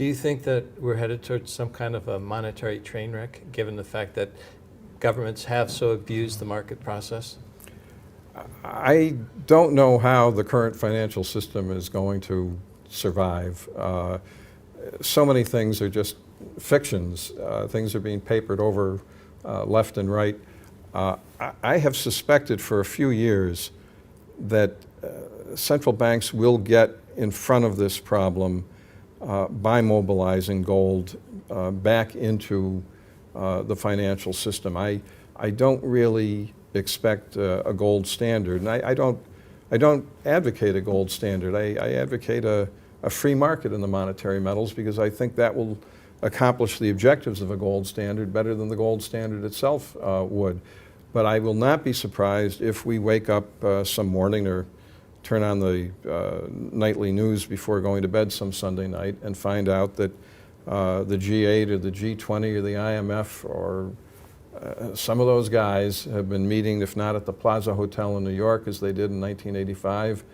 Do you think that we're headed towards some kind of a monetary train wreck, given the fact that governments have so abused the market process? I don't know how the current financial system is going to survive. So many things are just fictions. Things are being papered over left and right. I have suspected for a few years that central banks will get in front of this problem by mobilizing gold back into the financial system. I don't really expect a gold standard, and I don't advocate a gold standard. I advocate a free market in the monetary metals because I think that will accomplish the objectives of a gold standard better than the gold standard itself would. But I will not be surprised if we wake up some morning or turn on the nightly news before going to bed some Sunday night and find out that the G8 or the G20 or the IMF or some of those guys have been meeting, if not at the Plaza Hotel in New York as they did in 1985,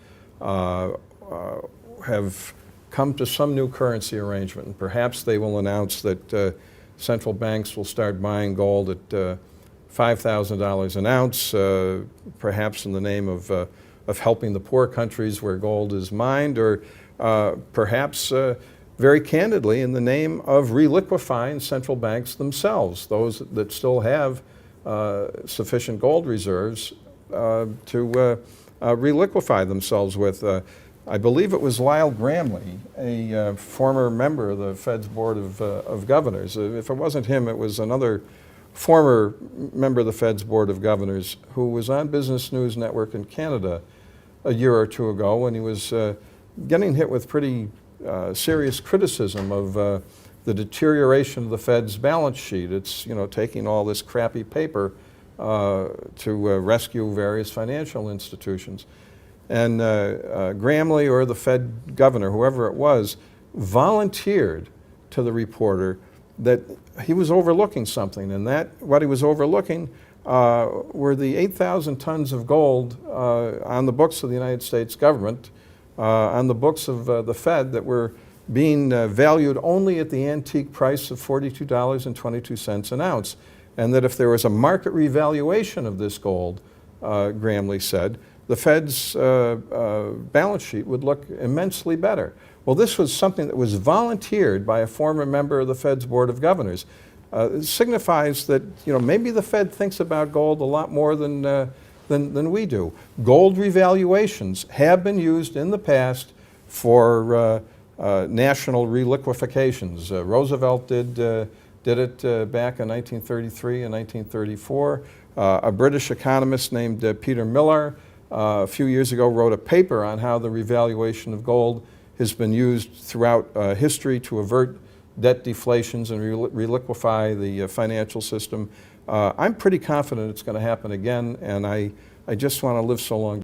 have come to some new currency arrangement. And perhaps they will announce that central banks will start buying gold at $5,000 an ounce, perhaps in the name of helping the poor countries where gold is mined, or perhaps very candidly in the name of reliquefying central banks themselves, those that still have sufficient gold reserves to reliquefy themselves with. I believe it was Lyle Gramley, a former member of the Fed's Board of Governors. If it wasn't him, it was another former member of the Fed's Board of Governors who was on Business News Network in Canada a year or two ago when he was getting hit with pretty serious criticism of the deterioration of the Fed's balance sheet. It's, taking all this crappy paper to rescue various financial institutions. And Gramley, or the Fed governor, whoever it was, volunteered to the reporter that he was overlooking something, and that what he was overlooking were the 8,000 tons of gold on the books of the United States government, on the books of the Fed, that were being valued only at the antique price of $42.22 an ounce. And that if there was a market revaluation of this gold, Gramley said, the Fed's balance sheet would look immensely better. Well, this was something that was volunteered by a former member of the Fed's Board of Governors. It signifies that maybe the Fed thinks about gold a lot more than we do. Gold revaluations have been used in the past for national reliquefations. Roosevelt did it back in 1933 and 1934. A British economist named Peter Millar a few years ago wrote a paper on how the revaluation of gold has been used throughout history to avert debt deflations and reliquefy the financial system. I'm pretty confident it's going to happen again, and I just want to live so long